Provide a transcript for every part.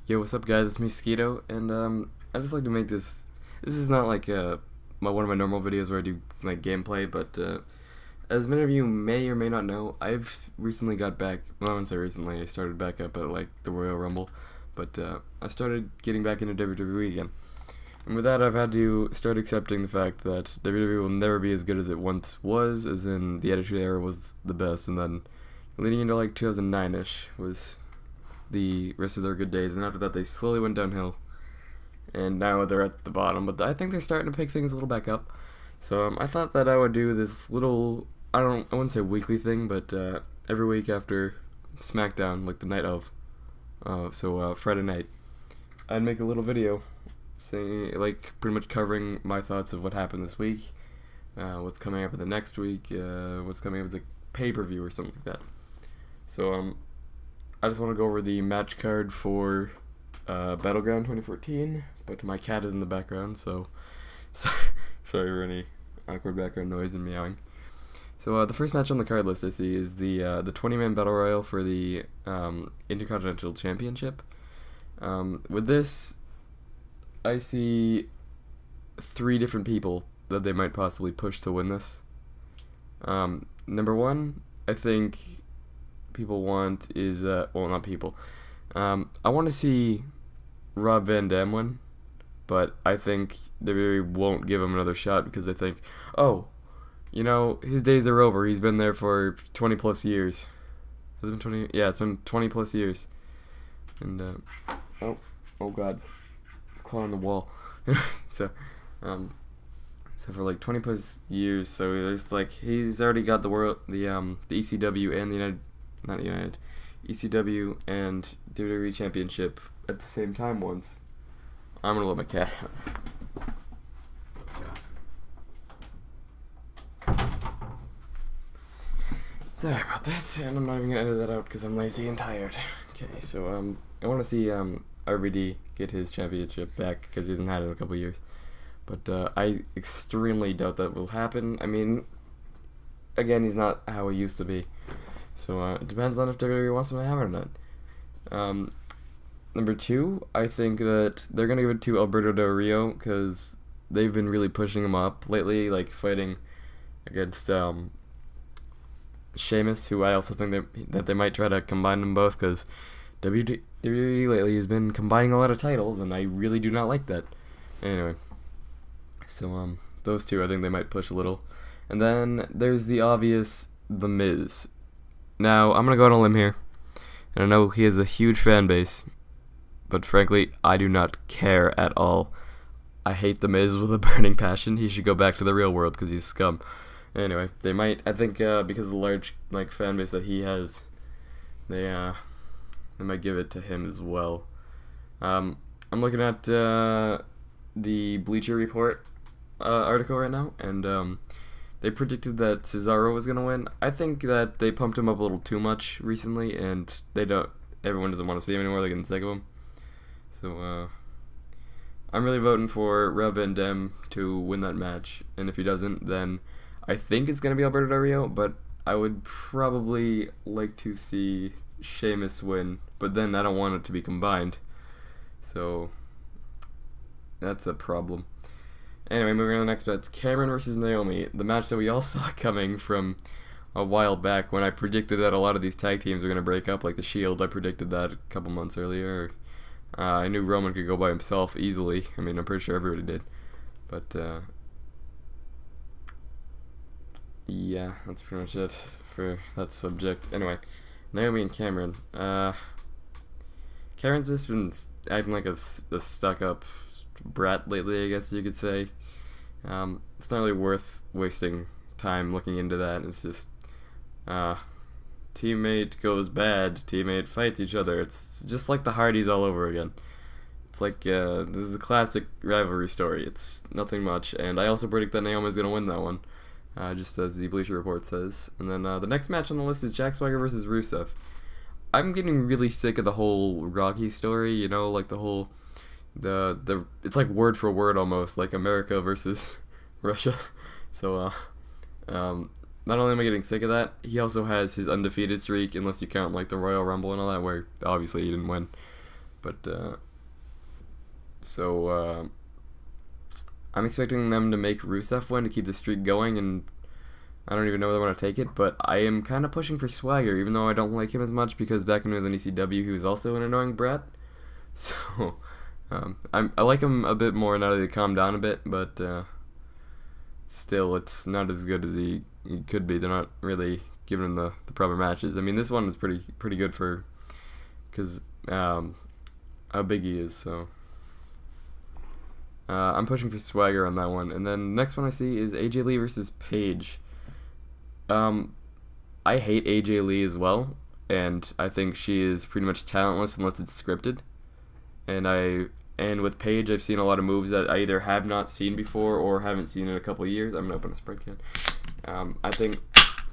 Yo, what's up, guys? It's me, Skeeto, and I just like to make this. This is not like one of my normal videos where I do like gameplay, but as many of you may or may not know, I've recently got back. Well, I wouldn't say recently. I started back up at like the Royal Rumble, but I started getting back into WWE again. And with that, I've had to start accepting the fact that WWE will never be as good as it once was, as in the Attitude Era was the best, and then leading into like 2009-ish was the rest of their good days, and after that they slowly went downhill, and now they're at the bottom, but I think they're starting to pick things a little back up. So I thought that I would do this little, I wouldn't say weekly thing, but every week after SmackDown, like the night of, Friday night, I'd make a little video saying, like, pretty much covering my thoughts of what happened this week, what's coming up in the next week, what's coming up with the pay-per-view or something like that. So I just want to go over the match card for Battleground 2014, but my cat is in the background, so sorry for any awkward background noise and meowing. So the first match on the card list I see is the 20-man Battle Royal for the Intercontinental Championship. With this, I see 3 different people that they might possibly push to win this. Number 1, I think people want is, well, not people. I want to see Rob Van Dam win, but I think they really won't give him another shot because they think, oh, you know, his days are over. He's been there for 20 plus years. Has it been 20? Yeah, it's been 20 plus years. And, oh god, it's clawing the wall. So for like 20 plus years, so it's like he's already got the ECW and the ECW and WWE Championship at the same time once. I'm gonna let my cat out. Sorry about that, and I'm not even gonna edit that out because I'm lazy and tired. Okay, so I want to see RVD get his championship back because he hasn't had it in a couple years, but I extremely doubt that will happen. I mean, again, he's not how he used to be. So it depends on if WWE wants him to have it or not. Number 2, I think that they're going to give it to Alberto Del Rio because they've been really pushing him up lately, like fighting against Sheamus, who I also think that they might try to combine them both because WWE lately has been combining a lot of titles, and I really do not like that. Anyway, so those 2, I think they might push a little. And then there's the obvious The Miz. Now, I'm going to go on a limb here, and I know he has a huge fan base, but frankly, I do not care at all. I hate The Miz with a burning passion. He should go back to the real world because he's scum. Anyway, they might, I think, because of the large fan base that he has, they might give it to him as well. I'm looking at the Bleacher Report article right now, and they predicted that Cesaro was going to win. I think that they pumped him up a little too much recently, and everyone doesn't want to see him anymore. They're getting sick of him. So, I'm really voting for Rob Van Dam to win that match. And if he doesn't, then I think it's going to be Alberto Del Rio, but I would probably like to see Sheamus win. But then I don't want it to be combined. So, that's a problem. Anyway, moving on to the next match, Cameron versus Naomi, the match that we all saw coming from a while back when I predicted that a lot of these tag teams were going to break up, like the Shield. I predicted that a couple months earlier. I knew Roman could go by himself easily. I mean, I'm pretty sure everybody did. But, yeah, that's pretty much it for that subject. Anyway, Naomi and Cameron. Cameron's just been acting like a stuck-up brat lately, I guess you could say. It's not really worth wasting time looking into that. It's just teammate goes bad, teammate fights each other. It's just like the Hardys all over again. It's like this is a classic rivalry story. It's nothing much, and I also predict that Naomi's gonna win that one, just as the Bleacher Report says. And then the next match on the list is Jack Swagger versus Rusev. I'm getting really sick of the whole Rocky story, you know, like the whole it's like word for word almost, like America versus Russia. So not only am I getting sick of that, he also has his undefeated streak, unless you count like the Royal Rumble and all that, where obviously he didn't win. But I'm expecting them to make Rusev win to keep the streak going, and I don't even know whether I want to take it, but I am kind of pushing for Swagger, even though I don't like him as much, because back when he was in ECW, he was also an annoying brat. So, I like him a bit more now that he calmed down a bit, but still, it's not as good as he could be. They're not really giving him the proper matches. I mean, this one is pretty good for, because how big he is, so. I'm pushing for Swagger on that one. And then the next one I see is AJ Lee versus Paige. I hate AJ Lee as well, and I think she is pretty much talentless unless it's scripted. And with Paige, I've seen a lot of moves that I either have not seen before or haven't seen in a couple of years. I'm gonna open a Sprite can. I think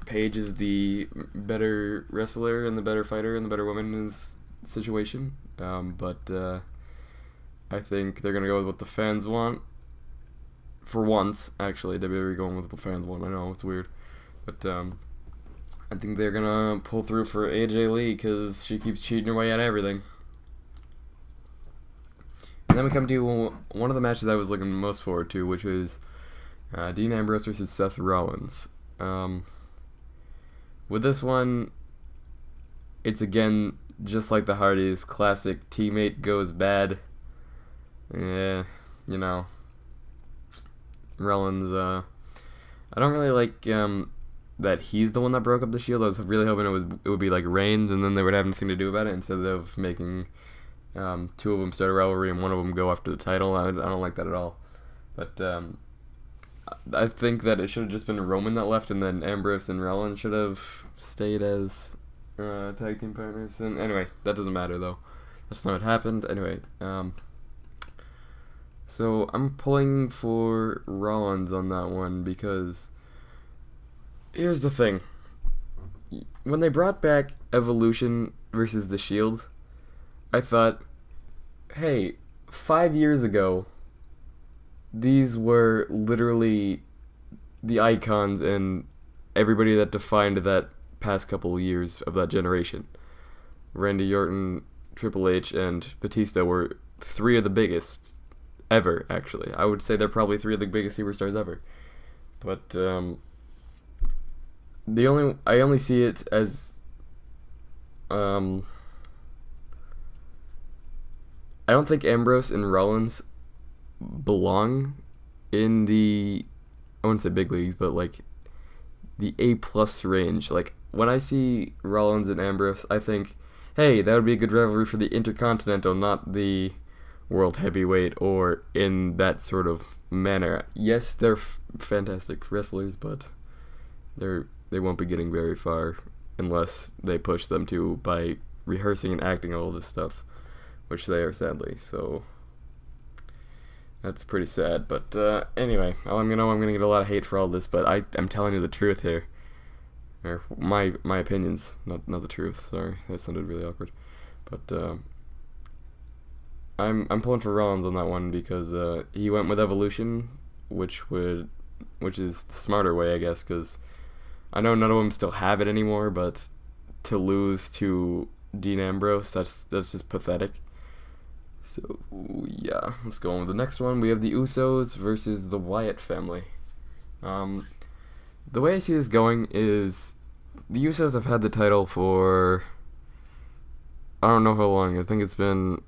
Paige is the better wrestler and the better fighter and the better woman in this situation. But I think they're going to go with what the fans want. For once, actually, WWE going with what the fans want. I know, it's weird. But I think they're going to pull through for AJ Lee because she keeps cheating her way out of everything. And then we come to one of the matches I was looking most forward to, which was Dean Ambrose versus Seth Rollins. With this one, it's again just like the Hardys, classic teammate goes bad. Yeah, you know, Rollins, I don't really like that he's the one that broke up the Shield. I was really hoping it would be like Reigns, and then they would have nothing to do about it instead of making two of them start a rivalry and one of them go after the title. I don't like that at all. But I think that it should have just been Roman that left, and then Ambrose and Rollins should have stayed as tag team partners. And anyway, that doesn't matter though. That's not what happened. Anyway, so I'm pulling for Rollins on that one because here's the thing. When they brought back Evolution versus The Shield, I thought, hey, 5 years ago, these were literally the icons and everybody that defined that past couple of years of that generation. Randy Orton, Triple H, and Batista were three of the biggest ever, actually. I would say they're probably three of the biggest superstars ever. But I only see it as I don't think Ambrose and Rollins belong in the, I wouldn't say big leagues, but like the A+ range. Like when I see Rollins and Ambrose, I think, hey, that would be a good rivalry for the Intercontinental, not the World Heavyweight or in that sort of manner. Yes, they're fantastic wrestlers, but they won't be getting very far unless they push them to by rehearsing and acting all this stuff, which they are sadly. So that's pretty sad. But anyway, I'm gonna get a lot of hate for all this, but I'm telling you the truth here, or my opinions, not the truth. Sorry, that sounded really awkward. But I'm pulling for Rollins on that one because he went with Evolution, which is the smarter way, I guess, because I know none of them still have it anymore, but to lose to Dean Ambrose, that's just pathetic. So yeah, let's go on with the next one. We have the Usos versus the Wyatt family. The way I see this going is the Usos have had the title for I don't know how long. I think it's been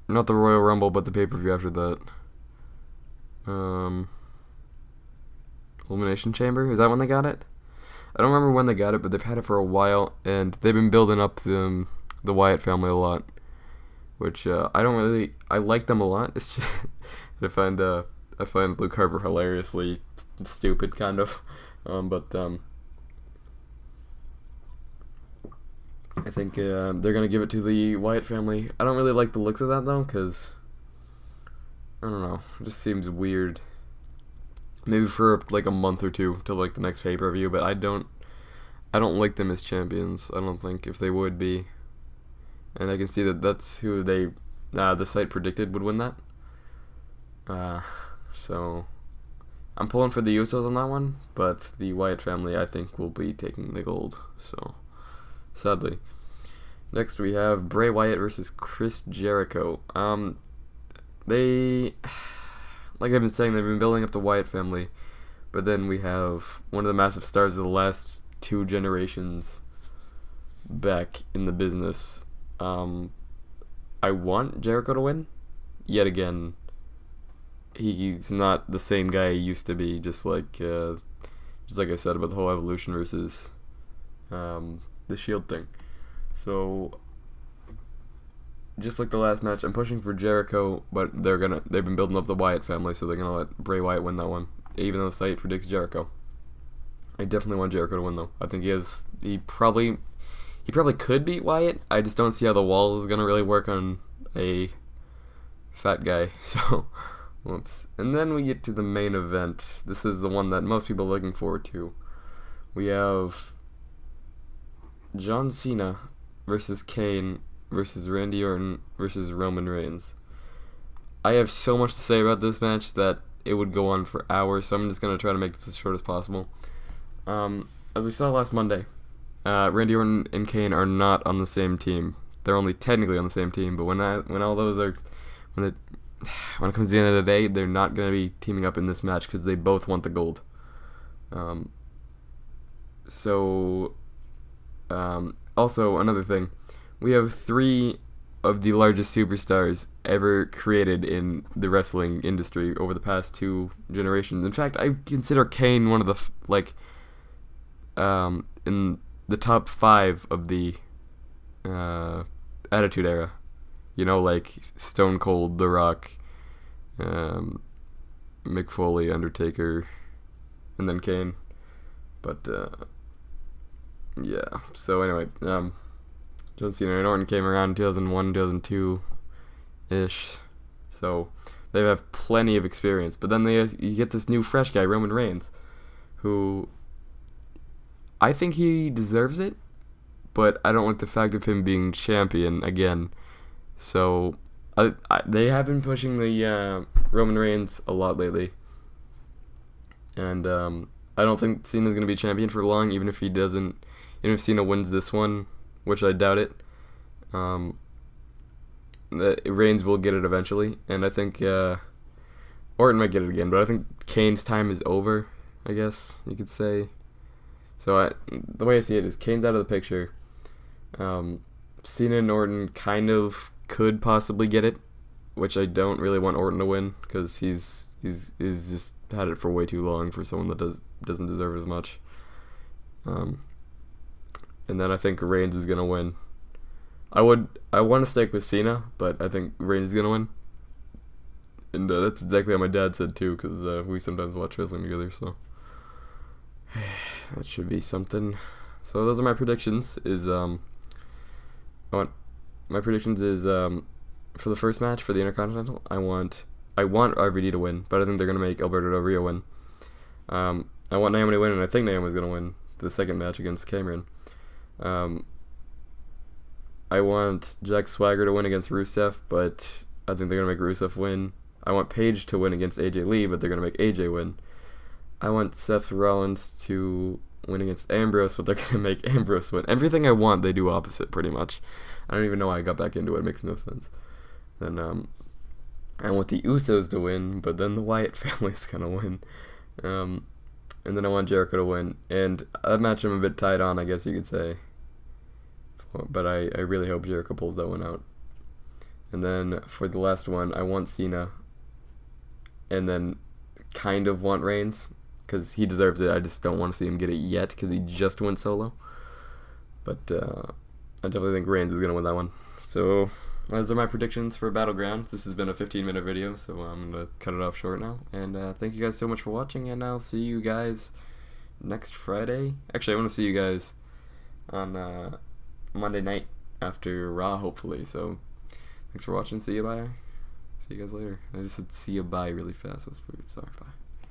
not the Royal Rumble, but the pay-per-view after that. Elimination Chamber? Is that when they got it? I don't remember when they got it, but they've had it for a while, and they've been building up the Wyatt family a lot, which I like them a lot. It's just, I find Luke Harper hilariously stupid, kind of, but I think they're gonna give it to the Wyatt family. I don't really like the looks of that though, because I don't know, it just seems weird. Maybe for like a month or two till like the next pay-per-view, but I don't like them as champions. I don't think if they would be, and I can see that that's who the site predicted would win that. So I'm pulling for the Usos on that one, but the Wyatt family I think will be taking the gold. So sadly. Next we have Bray Wyatt versus Chris Jericho. They, like I've been saying, they've been building up the Wyatt family, but then we have one of the massive stars of the last 2 generations back in the business. I want Jericho to win. Yet again, he's not the same guy he used to be. Just like I said about the whole Evolution versus the Shield thing. So, just like the last match, I'm pushing for Jericho, but they've been building up the Wyatt family, so they're gonna let Bray Wyatt win that one. Even though the site predicts Jericho. I definitely want Jericho to win though. I think he probably could beat Wyatt. I just don't see how the walls is gonna really work on a fat guy. So, whoops. And then we get to the main event. This is the one that most people are looking forward to. We have John Cena versus Kane versus Randy Orton versus Roman Reigns. I have so much to say about this match that it would go on for hours, so I'm just going to try to make this as short as possible. As we saw last Monday, Randy Orton and Kane are not on the same team. They're only technically on the same team, but when it comes to the end of the day, they're not going to be teaming up in this match because they both want the gold. Also, another thing, we have 3 of the largest superstars ever created in the wrestling industry over the past 2 generations. In fact, I consider Kane one of the in the top 5 of the Attitude Era. You know, like Stone Cold, The Rock, Mick Foley, Undertaker, and then Kane. But yeah. So anyway, John Cena and Orton came around in 2001, 2002 ish. So they have plenty of experience. But then you get this new fresh guy, Roman Reigns, who I think he deserves it, but I don't like the fact of him being champion again. So they have been pushing the Roman Reigns a lot lately, and I don't think Cena's gonna be champion for long, even if Cena wins this one, which I doubt it. Reigns will get it eventually, and I think Orton might get it again, but I think Kane's time is over, I guess you could say. So the way I see it is Kane's out of the picture. Cena and Orton kind of could possibly get it, which I don't really want Orton to win because he's just had it for way too long for someone that doesn't deserve as much. And then I think Reigns is gonna win. I want to stick with Cena, but I think Reigns is gonna win. And that's exactly how my dad said too, because we sometimes watch wrestling together. So that should be something. So those are my predictions. My predictions is for the first match for the Intercontinental. I want RVD to win, but I think they're gonna make Alberto Del Rio win. I want Naomi to win, and I think Naomi's gonna win the second match against Cameron. I want Jack Swagger to win against Rusev, but I think they're gonna make Rusev win. I want Paige to win against AJ Lee, but they're gonna make AJ win. I want Seth Rollins to win against Ambrose, but they're gonna make Ambrose win. Everything I want, they do opposite, pretty much. I don't even know why I got back into it. It makes no sense. Then I want the Usos to win, but then the Wyatt family's gonna win. And then I want Jericho to win. And that match I'm a bit tied on, I guess you could say. But I really hope Jericho pulls that one out. And then for the last one, I want Cena. And then kind of want Reigns, because he deserves it. I just don't want to see him get it yet, because he just went solo. But I definitely think Reigns is going to win that one. So those are my predictions for Battleground. This has been a 15-minute video, so I'm going to cut it off short now. And thank you guys so much for watching, and I'll see you guys next Friday. Actually, I want to see you guys on Monday night after Raw, hopefully. So thanks for watching. See you, bye. See you guys later. I just said see you, bye really fast. That's weird. Sorry, bye.